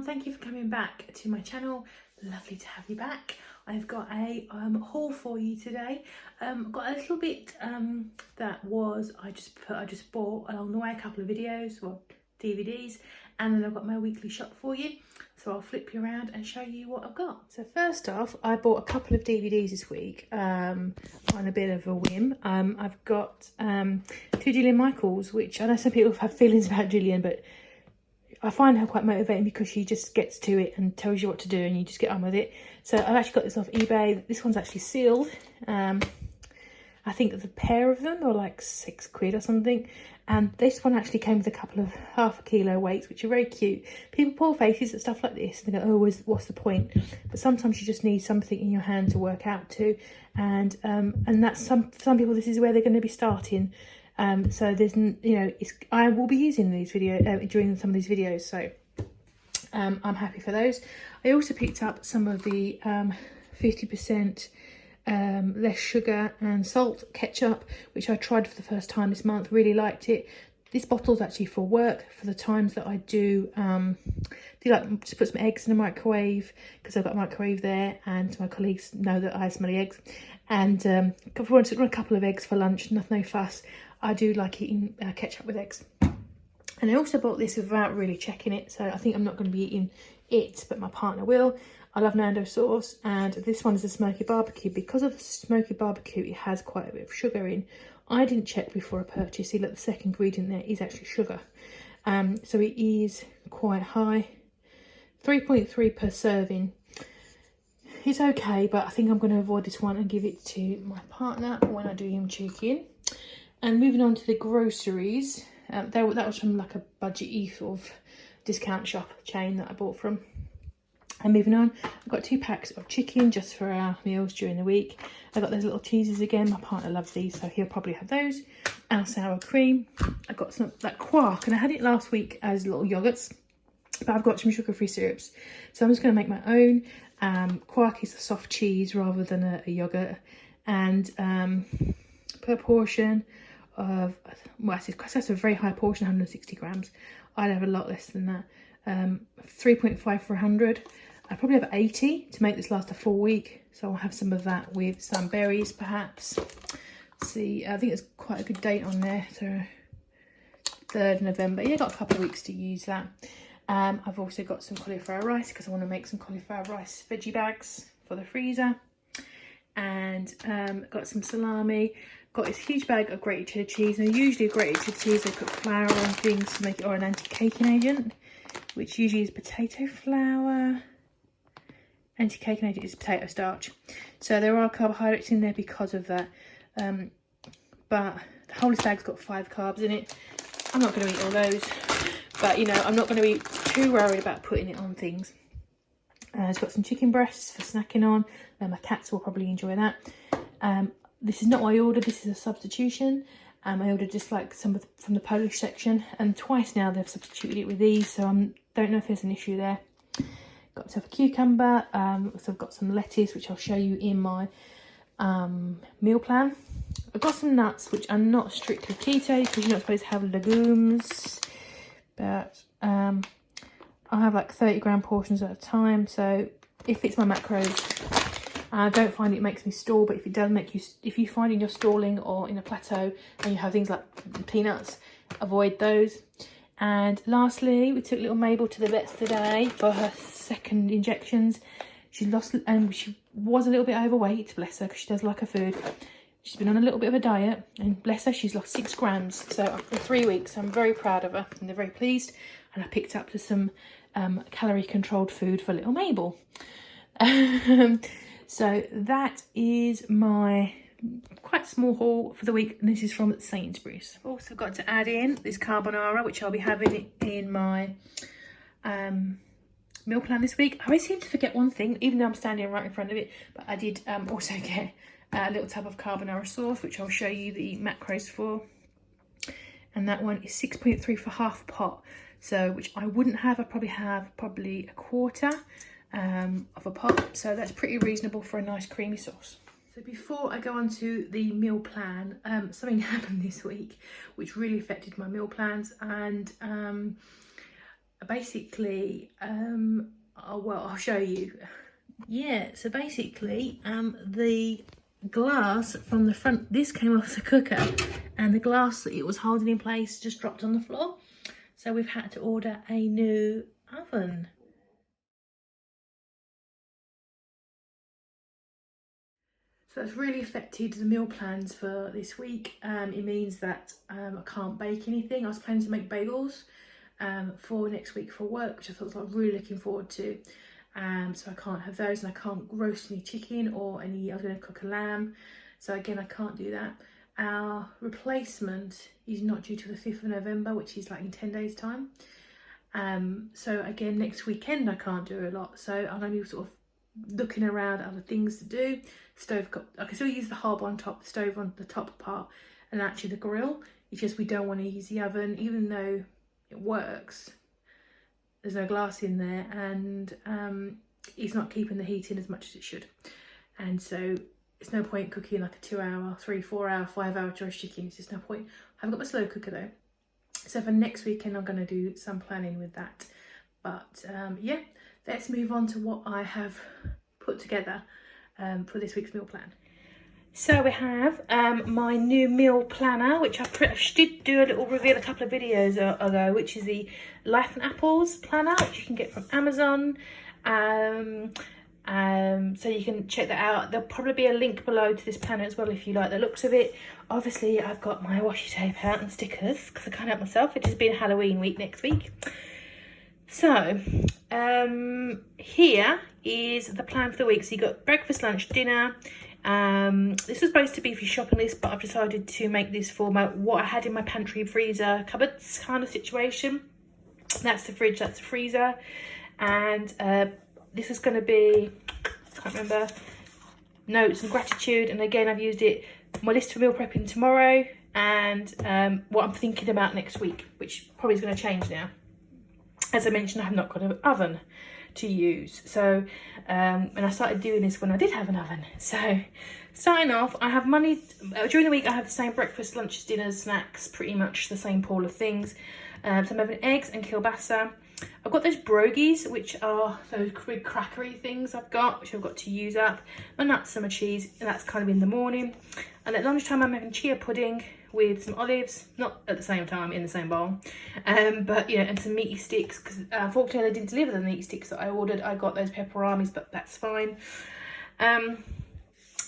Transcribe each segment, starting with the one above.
thank you for coming back to my channel. Lovely to have you back. I've got a haul for you today. Got a little bit that was I just bought along the way, a couple of videos, well, DVDs, and then I've got my weekly shop for you. So I'll flip you around and show you what I've got. So first off, I bought a couple of DVDs this week on a bit of a whim. I've got two Gillian Michaels, which I know some people have feelings about Gillian, but I find her quite motivating because she just gets to it and tells you what to do and you just get on with it. So I've actually got this off eBay. This one's actually sealed. I think the pair of them are like £6 or something. And this one actually came with a couple of half a kilo weights, which are very cute. People pull faces at stuff like this and they go, oh, what's the point? But sometimes you just need something in your hand to work out to. And that's some people, this is where they're going to be starting. So there's, I will be using these during some of these videos. So I'm happy for those. I also picked up some of the 50% less sugar and salt ketchup, which I tried for the first time this month. Really liked it. This bottle's actually for work, for the times that I do like just put some eggs in the microwave, because I've got a microwave there and my colleagues know that I have smelly eggs. And if I want to run a couple of eggs for lunch, no fuss, I do like eating ketchup with eggs. And I also bought this without really checking it, so I think I'm not going to be eating it, but my partner will. I love Nando sauce, and this one is a smoky barbecue. Because of the smoky barbecue, it has quite a bit of sugar in. I didn't check before I purchased. See, look, the second ingredient there is actually sugar. So it is quite high. 3.3 per serving. It's okay, but I think I'm going to avoid this one and give it to my partner when I do him chicken. And moving on to the groceries. That was from like a budget-y sort of discount shop chain that I bought from. And moving on, I've got 2 packs of chicken just for our meals during the week. I've got those little cheeses again. My partner loves these, so he'll probably have those. Our sour cream. I've got some like quark, and I had it last week as little yogurts, but I've got some sugar-free syrups. So I'm just going to make my own. Quark is a soft cheese rather than a yogurt. And per portion of, well, that's a very high portion, 160 grams. I'd have a lot less than that. 3.5 for 100. I probably have 80 to make this last a full week, so I'll have some of that with some berries perhaps. See, I think it's quite a good date on there, so 3rd November. Yeah, got a couple of weeks to use that. I've also got some cauliflower rice because I want to make some cauliflower rice veggie bags for the freezer. And got some salami. Got this huge bag of grated cheddar cheese. Now usually grated cheddar cheese, they put flour on things to make it, or an anti-caking agent, which usually is potato flour. Anti-caking agent is potato starch. So there are carbohydrates in there because of that. But the whole bag's got 5 carbs in it. I'm not going to eat all those. But, I'm not going to be too worried about putting it on things. It's got some chicken breasts for snacking on. My cats will probably enjoy that. This is not what I ordered. This is a substitution. I ordered just like some from the Polish section. And twice now they've substituted it with these. So I don't know if there's an issue there. Got myself a cucumber. So I've got some lettuce, which I'll show you in my meal plan. I've got some nuts, which are not strictly keto because you're not supposed to have legumes. But I have like 30-gram portions at a time. So it fits my macros. I don't find it makes me stall, but if it does make you, if you find you're stalling or in a plateau and you have things like peanuts, avoid those. And lastly, we took little Mabel to the vets today for her 2nd injections. She lost, and she was a little bit overweight, bless her, because she does like her food. She's been on a little bit of a diet, and bless her, she's lost 6 grams. So in 3 weeks, I'm very proud of her, and they're very pleased. And I picked up some calorie-controlled food for little Mabel. So that is my quite small haul for the week, and this is from Sainsbury's. I've also got to add in this carbonara, which I'll be having in my meal plan this week. I always seem to forget one thing, even though I'm standing right in front of it, but I did also get a little tub of carbonara sauce, which I'll show you the macros for. And that one is 6.3 for half a pot, so which I wouldn't have. I probably have a quarter of a pot, so that's pretty reasonable for a nice creamy sauce. So before I go on to the meal plan, something happened this week which really affected my meal plans, and basically, well, I'll show you. Yeah, so basically, the glass from the front, this came off the cooker, and the glass that it was holding in place just dropped on the floor. So we've had to order a new oven. So that's really affected the meal plans for this week. It means that I can't bake anything. I was planning to make bagels for next week for work, which I thought I was really looking forward to. So I can't have those, and I can't roast any chicken or any, I was going to cook a lamb. So again, I can't do that. Our replacement is not due till the 5th of November, which is like in 10 days time. So again, next weekend I can't do a lot. So I'm going to be sort of looking around at other things to do. Stove, I can still use the hob on top, the stove on the top part, and actually the grill. It's just we don't want to use the oven, even though it works. There's no glass in there, and it's not keeping the heat in as much as it should. And so it's no point cooking like a 2 hour, 3, 4 hour, 5 hour roast chicken. It's just no point. I haven't got my slow cooker though. So for next weekend, I'm going to do some planning with that. But yeah, let's move on to what I have put together for this week's meal plan. So we have my new meal planner, which I did do a little reveal a couple of videos ago, which is the Life and Apples planner, which you can get from Amazon. So you can check that out. There'll probably be a link below to this planner as well if you like the looks of it. Obviously, I've got my washi tape out and stickers because I can't help myself. It has been Halloween week next week. So here is the plan for the week. So you got breakfast, lunch, dinner. This was supposed to be for your shopping list, but I've decided to make this for what I had in my pantry freezer cupboards kind of situation. That's the fridge, that's the freezer. And this is going to be, I can't remember, notes and gratitude. And again, I've used it, my list for meal prepping tomorrow, and what I'm thinking about next week, which probably is going to change now. As I mentioned, I have not got an oven to use. So, and I started doing this when I did have an oven. So, starting off, I have money, during the week I have the same breakfast, lunches, dinners, snacks, pretty much the same pool of things. So I'm having eggs and kielbasa. I've got those brogies, which are those big crackery things which I've got to use up. My nuts and my cheese, and that's kind of in the morning. And at lunchtime I'm having chia pudding with some olives, not at the same time in the same bowl, but yeah, and some meaty sticks, because unfortunately they didn't deliver the meaty sticks that I ordered. I got those pepperamis, but that's fine. And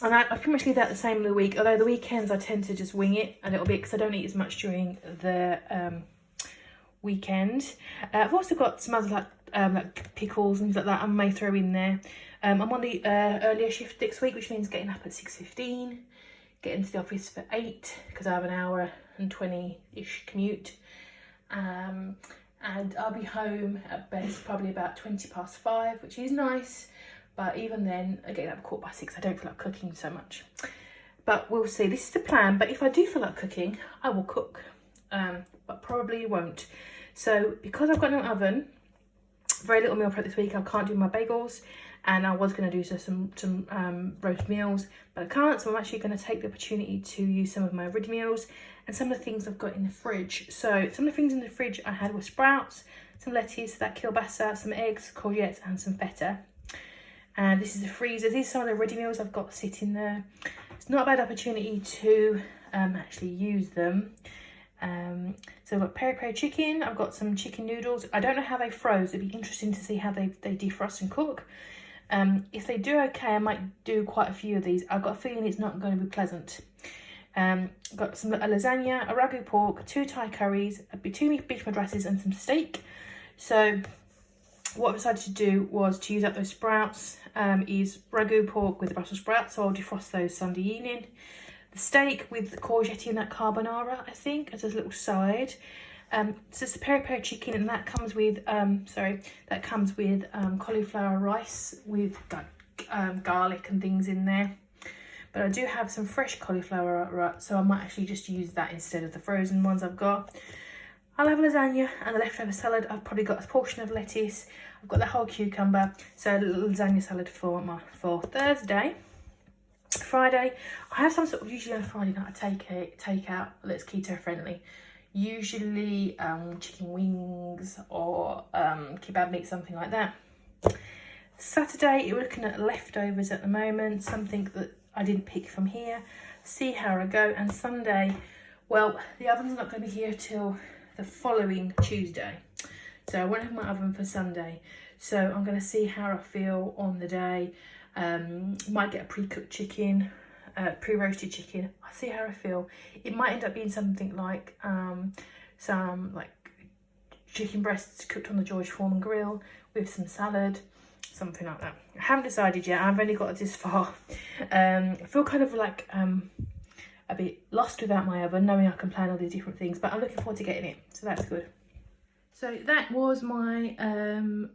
I pretty much leave that the same of the week, although the weekends I tend to just wing it a little bit because I don't eat as much during the weekend. I've also got some other like pickles and things like that I may throw in there. I'm on the earlier shift next week, which means getting up at 6:15, getting to the office for 8 because I have an hour and 20-ish commute. And I'll be home at best probably about 5:20, which is nice. But even then, getting up at 6:15, I don't feel like cooking so much. But we'll see. This is the plan. But if I do feel like cooking, I will cook. But probably won't. So because I've got no oven, very little meal prep this week. I can't do my bagels, and I was going to do some roast meals, but I can't. So I'm actually going to take the opportunity to use some of my ready meals and some of the things I've got in the fridge. So some of the things in the fridge I had were sprouts, some lettuce, that kielbasa, some eggs, courgettes, and some feta. And this is the freezer. These are some of the ready meals I've got sitting there. It's not a bad opportunity to actually use them. So I've got peri-peri chicken, I've got some chicken noodles. I don't know how they froze. It'd be interesting to see how they defrost and cook. If they do okay, I might do quite a few of these. I've got a feeling it's not going to be pleasant. Got a lasagna, a ragu pork, 2 Thai curries, 2 beef madrasses and some steak. So what I decided to do was to use up those sprouts, is ragu pork with the Brussels sprouts. So I'll defrost those Sunday evening. The steak with the courgette and that carbonara, I think, as a little side. So it's the peri-peri chicken, and that comes with cauliflower rice with garlic and things in there. But I do have some fresh cauliflower, so I might actually just use that instead of the frozen ones I've got. I'll have a lasagna and the leftover salad. I've probably got a portion of lettuce. I've got the whole cucumber. So a little lasagna salad for Thursday. Friday, I have some sort of, usually on Friday night I take out that's keto friendly. usually chicken wings or kebab meat, something like that. Saturday, we're looking at leftovers at the moment, something that I didn't pick from here. See how I go. And Sunday, well, the oven's not going to be here till the following Tuesday, so I won't have my oven for Sunday. So I'm going to see how I feel on the day. Might get a pre-cooked chicken, pre-roasted chicken. I'll see how I feel. It might end up being something like some like chicken breasts cooked on the George Foreman grill with some salad, something like that. I haven't decided yet. I've only got this far. I feel kind of like a bit lost without my oven, knowing I can plan all these different things, but I'm looking forward to getting it, so that's good. So that was my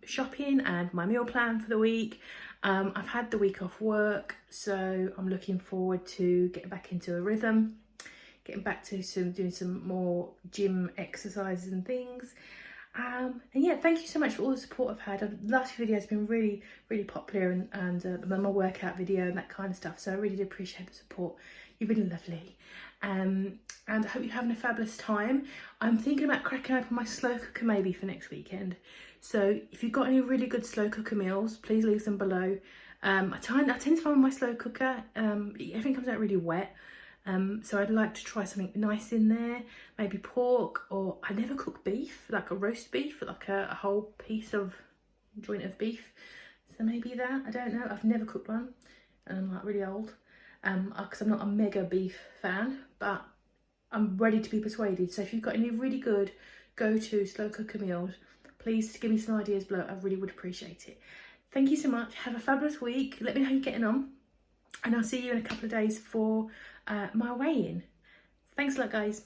shopping and my meal plan for the week. I've had the week off work, so I'm looking forward to getting back into a rhythm, getting back to doing some more gym exercises and things. And yeah, thank you so much for all the support I've had. The last video has been really, really popular, and my workout video and that kind of stuff. So I really do appreciate the support. You're really lovely. And I hope you're having a fabulous time. I'm thinking about cracking open my slow cooker maybe for next weekend. So if you've got any really good slow cooker meals, please leave them below. I tend to find with my slow cooker, everything comes out really wet. So I'd like to try something nice in there, maybe pork, or I never cook beef, like a roast beef, like a whole piece of joint of beef. So maybe that, I don't know, I've never cooked one, and I'm like really old, because I'm not a mega beef fan, but I'm ready to be persuaded. So if you've got any really good go-to slow cooker meals, please give me some ideas below. I really would appreciate it. Thank you so much. Have a fabulous week. Let me know how you're getting on, and I'll see you in a couple of days for my weigh-in. Thanks a lot, guys.